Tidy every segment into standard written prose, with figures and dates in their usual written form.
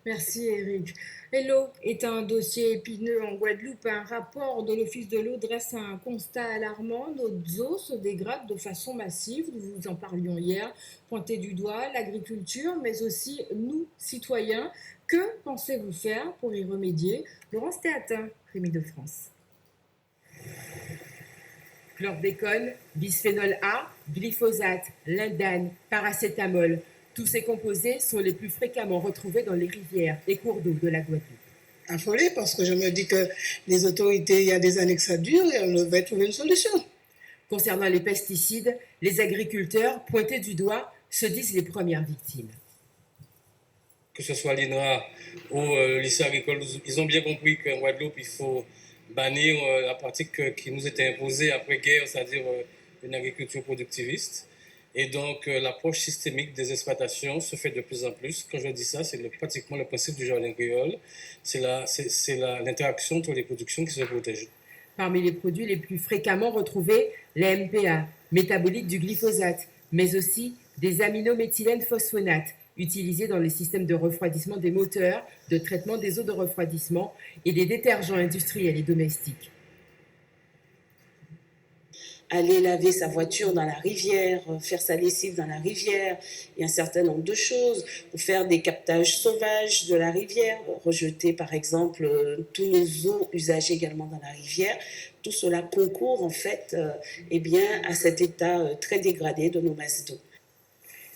Merci Eric. Et l'eau est un dossier épineux en Guadeloupe. Un rapport de l'Office de l'eau dresse un constat alarmant. Nos eaux se dégradent de façon massive. Nous vous en parlions hier. Pointer du doigt l'agriculture, mais aussi nous, citoyens. Que pensez-vous faire pour y remédier? Laurence Théatin, Rémi de France. Chlordécone, bisphénol A, glyphosate, lindane, paracétamol. Tous ces composés sont les plus fréquemment retrouvés dans les rivières et cours d'eau de la Guadeloupe. Affolée parce que je me dis que les autorités, il y a des années que ça dure et on devrait trouver une solution. Concernant les pesticides, les agriculteurs, pointés du doigt, se disent les premières victimes. Que ce soit l'INRA ou le lycée agricole, ils ont bien compris qu'en Guadeloupe, il faut bannir la pratique qui nous était imposée après-guerre, c'est-à-dire une agriculture productiviste. Et donc, l'approche systémique des exploitations se fait de plus en plus. Quand je dis ça, c'est pratiquement le principe du jardin créole. C'est l'interaction entre les productions qui se protègent. Parmi les produits les plus fréquemment retrouvés, les MPA, métabolites du glyphosate, mais aussi des aminométhylènes phosphonates, utilisés dans les systèmes de refroidissement des moteurs, de traitement des eaux de refroidissement et des détergents industriels et domestiques. Aller laver sa voiture dans la rivière, faire sa lessive dans la rivière, il y a un certain nombre de choses, pour faire des captages sauvages de la rivière, rejeter par exemple tous nos eaux usagées également dans la rivière. Tout cela concourt en fait à cet état très dégradé de nos masses d'eau.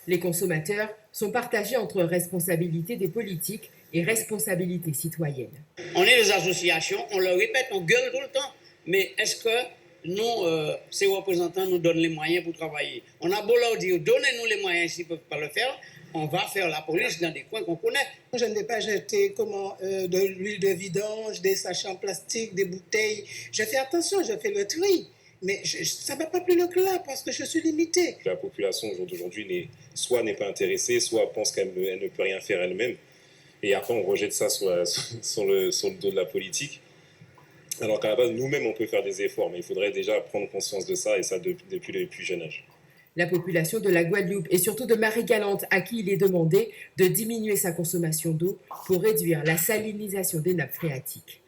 Les consommateurs sont partagés entre responsabilité des politiques et responsabilité citoyenne. On est des associations, on le répète, on gueule tout le temps, mais est-ce que nous, ces représentants, nous donnent les moyens pour travailler? On a beau leur dire, donnez-nous les moyens s'ils ne peuvent pas le faire, on va faire la police dans des coins qu'on connaît. Je ne vais pas jeter de l'huile de vidange, des sachets en plastique, des bouteilles. Je fais attention, je fais le tri. Mais ça ne va pas plus loin que là parce que je suis limitée. La population aujourd'hui n'est pas intéressée, soit pense qu'elle ne peut rien faire elle-même. Et après, on rejette ça sur le dos de la politique. Alors qu'à la base, nous-mêmes, on peut faire des efforts, mais il faudrait déjà prendre conscience de ça, et ça depuis le plus jeune âge. La population de la Guadeloupe et surtout de Marie-Galante, à qui il est demandé de diminuer sa consommation d'eau pour réduire la salinisation des nappes phréatiques.